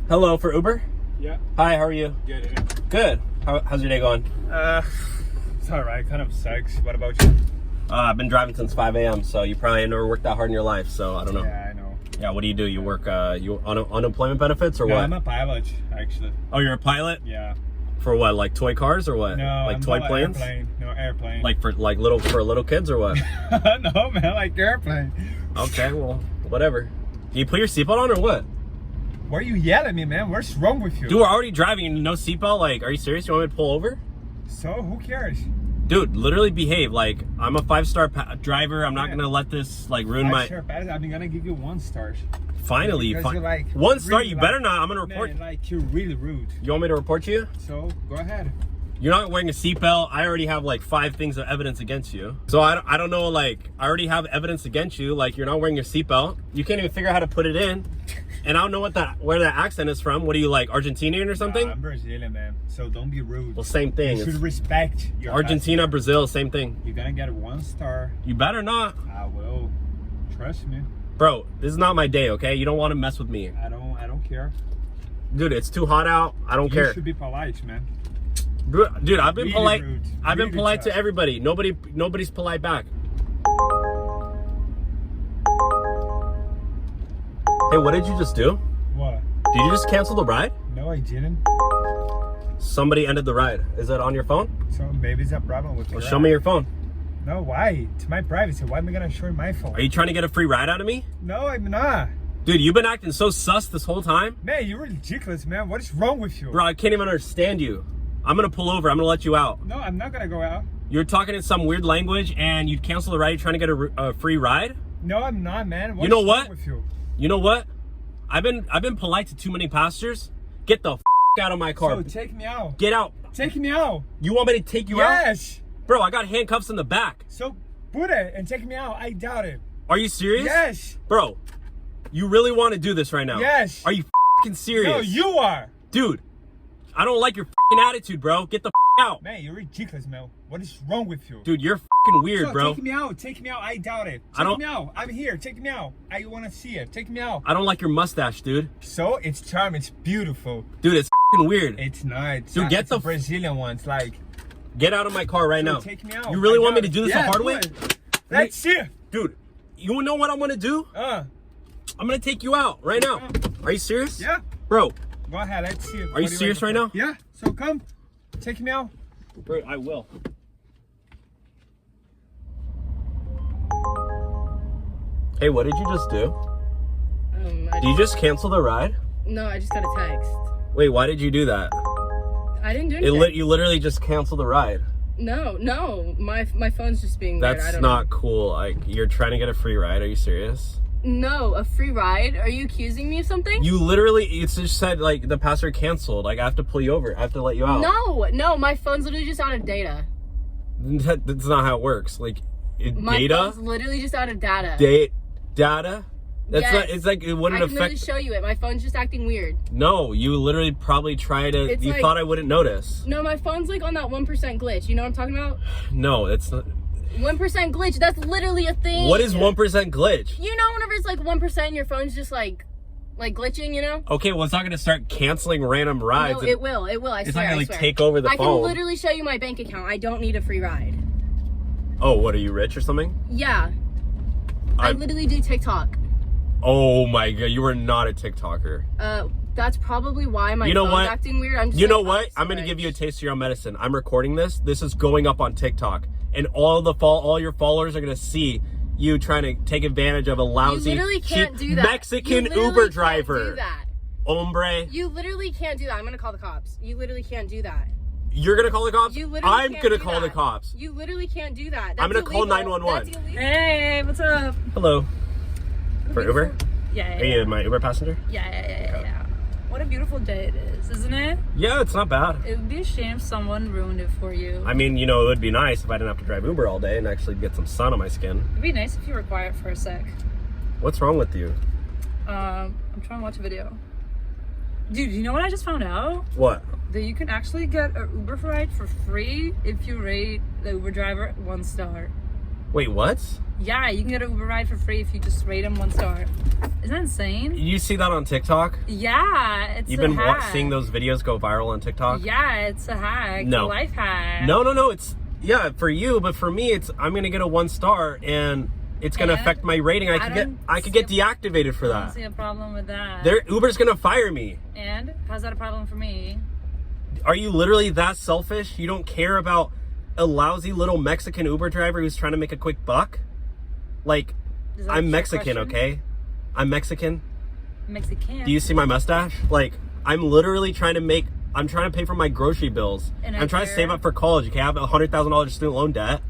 Hello, for Uber? Yeah. Hi, how are you? Good. Good. How's your day going? It's alright, kind of sucks. What about you? I've been driving since 5 a.m., so you probably never worked that hard in your life, so I don't know. Yeah, I know. Yeah, what do? You work, you on unemployment benefits or No, what? I'm a pilot, actually. Oh, you're a pilot? Yeah. For what, like toy cars or what? No, like I'm toy not planes? Airplane. No, airplane. Like for little kids or what? No, man, like airplane. Okay, well, whatever. You put your seatbelt on or what? Why are you yelling at me, man? What's wrong with you? Dude, we're already driving, no seatbelt. Like, are you serious? You want me to pull over? So, who cares? Dude, literally behave. Like, I'm a 5-star driver. I'm not gonna let this like ruin my. Sure, I'm gonna give you 1 star. Finally, Because you're like 1 star. really You like- better not. I'm gonna report. Man, like you're really rude. You want me to report you? So go ahead. You're not wearing a seatbelt. I already have like 5 things of evidence against you. So I don't know. Like, I already have evidence against you. Like, you're not wearing your seatbelt. You can't even figure out how to put it in. And I don't know where that accent is from. What are you, like, Argentinian or something? I'm Brazilian, man. So don't be rude. Well, same thing. You should respect your Argentina, Brazil, same thing. You're gonna get 1 star. You better not. I will. Trust me. Bro, this is not my day, okay? You don't want to mess with me. I don't care. Dude, it's too hot out. I don't care. You should be polite, man. Dude, I've been Really polite. rude. I've been Really polite to tough. everybody. Nobody's polite back. Hey, what did you just do? What? Did you just cancel the ride? No, I didn't. Somebody ended the ride. Is that on your phone? So maybe it's a problem with Well, your show me your phone. No, why? It's my privacy. Why am I gonna show you my phone? Are you trying to get a free ride out of me? No, I'm not. Dude, you've been acting so sus this whole time. Man, you're ridiculous, man. What is wrong with you? Bro, I can't even understand you. I'm gonna pull over. I'm gonna let you out. No, I'm not gonna go out. You're talking in some weird language and you cancel the ride. You're trying to get a free ride? No, I'm not, man. You know is what? wrong with you? You know what? I've been polite to too many passengers. Get the out of my car. So take me out. Get out. Take me out. You want me to take you out? Yes. Bro, I got handcuffs in the back. So put it and take me out. I doubt it. Are you serious? Yes. Bro, you really want to do this right now? Yes. Are you serious? No, you are. Dude, I don't like your attitude, bro. Get the out. Man, you're ridiculous, man. What is wrong with you? Dude, you're weird, So bro. take me out. Take me out. I doubt it. I don't- Take me out. I'm here. Take me out. I want to see it. Take me out. I don't like your mustache, dude. So it's charm. It's beautiful. Dude, it's weird. It's not. It's Dude, not, get it's the a Brazilian ones. Like, Get out of my car right so now. take me out. You really I want me doubt to do it. this Yeah, the hard do way? it. Let's see it. Dude, you know what I'm gonna do? I'm gonna take you out right now. Are you serious? Yeah. Bro, Go ahead. Let's see it. are you serious right now? Yeah. So come. Take me out. Bro, I will. Hey, what did you just do? Did you just cancel the ride? No, I just got a text. Wait, why did you do that? I didn't do anything. You literally just canceled the ride. No, my phone's just being weird. I That's don't not cool. Like, you're trying to get a free ride. Are you serious? know. No, a free ride? Are you accusing me of something? You literally, it's just said, like, the passenger canceled. Like, I have to pull you over. I have to let you out. No, my phone's literally just out of data. That's not how it works. Like, My data? phone's literally just out of data. Data? That's Yes. not, it's like, it wouldn't I can literally affect. show you it. My phone's just acting weird. No, you literally probably tried to, It's you like- thought I wouldn't notice. No, my phone's like on that 1% glitch. You know what I'm talking about? No, it's not. 1% glitch. That's literally a thing. What is 1% glitch? You know whenever it's like 1% and your phone's just like glitching, you know? Okay, well, it's not going to start canceling random rides. No, and it will. It will. I it's swear. not going I to, like, swear. take over the I phone. can literally show you my bank account. I don't need a free ride. Oh, what, are you rich or something? Yeah. I literally do TikTok. Oh my god, you are not a TikToker. That's probably why my You know phone's what? acting weird. I'm just You know like, what? oh, I'm going to so give you a rich. taste of your own medicine. I'm recording this. This is going up on TikTok. And all your followers are going to see you trying to take advantage of a lousy, You literally can't cheap do that. Mexican You literally Uber can't driver. do that. Hombre. You literally can't do that. I'm gonna call the cops. You literally can't do that. You're going to call the cops? You literally I'm can't going to do call the that. cops. You literally can't do that. That's I'm going to call illegal. 911. That's illegal. Hey, what's up? Hello. For Uber? Yeah, Are you my Uber passenger? Yeah. What a beautiful day it is, isn't it? Yeah, it's not bad. It would be a shame if someone ruined it for you. I mean, it would be nice if I didn't have to drive Uber all day and actually get some sun on my skin. It'd be nice if you were quiet for a sec. What's wrong with you? I'm trying to watch a video. Dude, you know what I just found out? What? That you can actually get an Uber ride for free if you rate the Uber driver 1 star. Wait, what? Yeah, you can get an Uber ride for free if you just rate them 1 star. Isn't that insane? You see that on TikTok? Yeah, it's You've a been hack. seeing those videos go viral on TikTok? Yeah, it's a hack. No. A life hack. No. It's, yeah, for you, but for me, it's, I'm going to get a 1 star and it's going to And affect my rating. I could get deactivated for I don't that. see a problem with that. Uber's going to fire me. And how's that a problem for me? Are you literally that selfish? You don't care about a lousy little Mexican Uber driver who's trying to make a quick buck? Like, Is that a I'm trick Mexican, question? okay? I'm Mexican. Mexican. Do you see my mustache? Like, I'm literally trying to pay for my grocery bills. And I'm trying to save up for college. Okay, I have $100,000 student loan debt.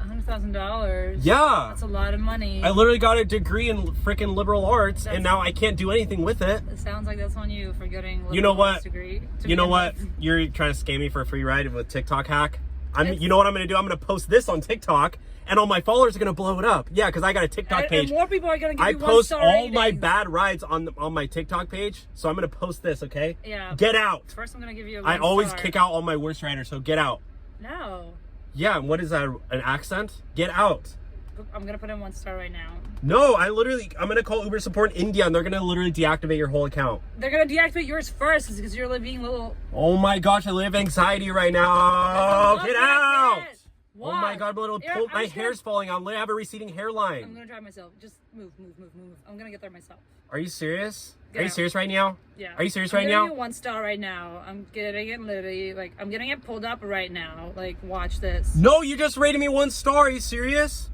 $100,000. Yeah. That's a lot of money. I literally got a degree in freaking liberal arts, and now I can't do anything with it. It sounds like that's on you for getting a You know liberal what? arts degree. You know what? You're trying to scam me for a free ride with TikTok hack. You know what I'm going to do? I'm going to post this on TikTok, and all my followers are going to blow it up. Yeah, because I got a TikTok page. And more people are going to give I you post 1 star all my ratings. bad rides on my TikTok page, so I'm going to post this, okay? Yeah. Get out. First, I'm going to give you a I 1 always star. kick out all my worst riders, so get out. No. Yeah, and what is that, an accent? Get out. I'm going to put in 1 star right now. No, I'm going to call Uber support in India, and they're going to literally deactivate your whole account. They're going to deactivate yours first because you're being little... Oh my gosh, I live anxiety right now. Get out. Oh Why? my god, Yeah, my hair's falling out. I have a receding I'm hairline. going to drive myself. Just move. I'm going to get there myself. Are you serious? Get Are you out. serious right now? Yeah. Are you serious I'm right giving now? you 1 star right now. I'm getting it literally, like, I'm getting it pulled up right now. Like, watch this. No, you just rated me 1 star. Are you serious?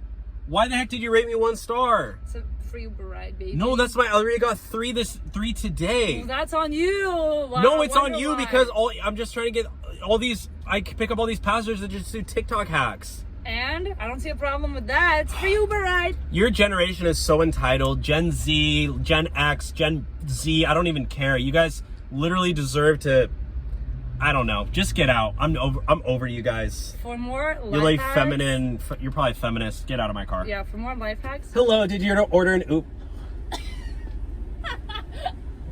Why the heck did you rate me 1 star? It's a free Uber ride, baby. No, I already got 3 today. Well, that's on you. Wow, No, it's on wonder you why. because I'm just trying to get all these. I can pick up all these passengers that just do TikTok hacks. And I don't see a problem with that. It's free Uber ride. Your generation is so entitled. Gen Z, Gen X, Gen Z. I don't even care. You guys literally deserve to. I don't know. Just get out. I'm over you guys. For more life You're like hacks, feminine. You're probably feminist. Get out of my car. Yeah, for more life hacks. Hello. Did you order an Uber?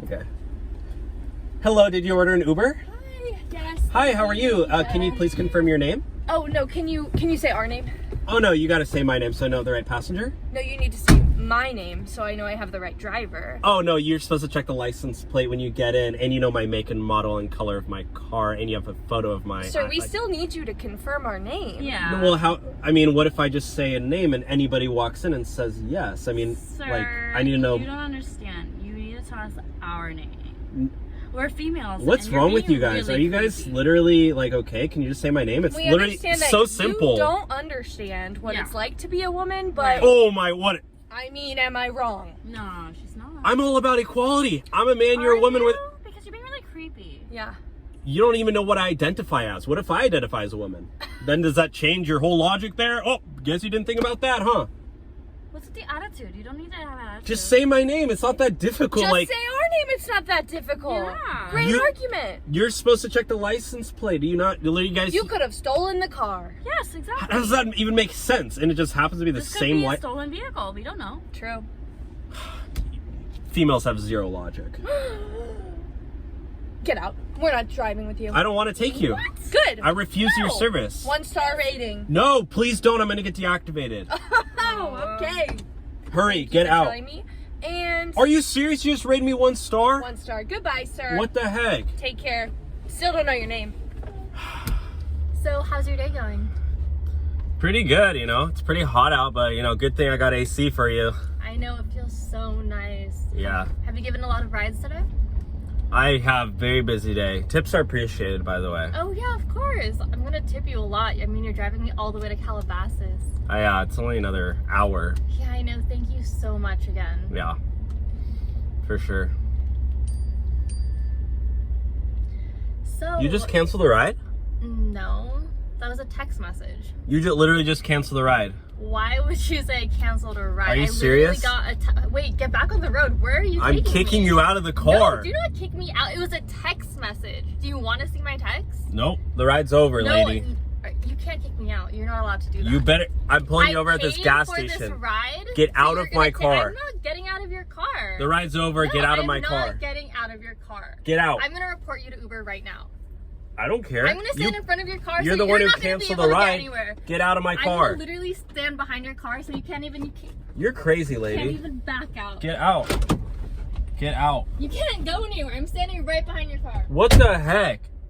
Okay. Hello. Did you order an Uber? Hi. Yes. Hi. How are you? Can you please confirm your name? Oh no, can you say our name? Oh no, you gotta say my name so I know the right passenger. No, you need to say my name so I know I have the right driver. Oh no, you're supposed to check the license plate when you get in, and you know my make and model and color of my car, and you have a photo of my. Sir, we still need you to confirm our name. Yeah. Well, how? I mean, what if I just say a name and anybody walks in and says yes? I mean, Sir, like, I need to know. You don't understand. You need to tell us our name. We're females. What's and you're wrong with being you guys? really Are you guys creepy. literally like okay? Can you just say my name? It's We literally understand that so simple. you don't understand what Yeah. it's like to be a woman, but Right. Oh my what? I mean, am I wrong? No, she's not. I'm all about equality. I'm a man. You're Are a woman you? with. Because you're being really creepy. Yeah. You don't even know what I identify as. What if I identify as a woman? Then does that change your whole logic there? Oh, guess you didn't think about that, huh? What's with the attitude? You don't need to have an attitude. Just say my name. It's not that difficult. Just like say our name. It's not that difficult. Yeah. Great You- argument. you're supposed to check the license plate. Do you not? You guys. You could have stolen the car. Yes, exactly. How does that even make sense? And it just happens to be the This could same be a light. stolen vehicle. We don't know. True. Females have zero logic. Get out. We're not driving with you. I don't want to take you. Good. I refuse your No. service. 1 star rating. No, please don't. I'm gonna get deactivated. Oh, okay. Hurry, Thank get you for out. telling me. And Are you serious? You just rated me 1 star? 1 star. Goodbye, sir. What the heck? Take care. Still don't know your name. So, how's your day going? Pretty good, you know. It's pretty hot out, but you know, good thing I got AC for you. I know, it feels so nice. Yeah. Have you given a lot of rides today? I have very busy day. Tips are appreciated, by the way. Oh, yeah, of course. I'm going to tip you a lot. I mean, you're driving me all the way to Calabasas. It's only another hour. Yeah, I know. Thank you so much again. Yeah. For sure. So, You just canceled the ride? No, that was a text message. You literally just canceled the ride. Why would you say canceled a ride? Are you I serious? Literally got wait, get back on the road. Where are you I'm taking kicking me? you out of the car. No, do not kick me out. It was a text message. Do you want to see my text? Nope, the ride's over, No, lady. you can't kick me out. You're not allowed to do that. You better. I'm pulling you over at this paid gas for station. This ride, Get so out you're of my gonna car. I'm not getting out of your car. The ride's over. No, Get out of I'm my not car. getting out of your car. Get out. I'm gonna report you to Uber right now. I don't care. I'm gonna stand in front of your car. You're so the one who not gonna be canceled able the to get ride. anywhere. Get out of my I car. will literally stand behind your car, so you can't even You're crazy, lady. even back out. Get out. Get out. You can't go anywhere. I'm standing right behind your car. What the heck?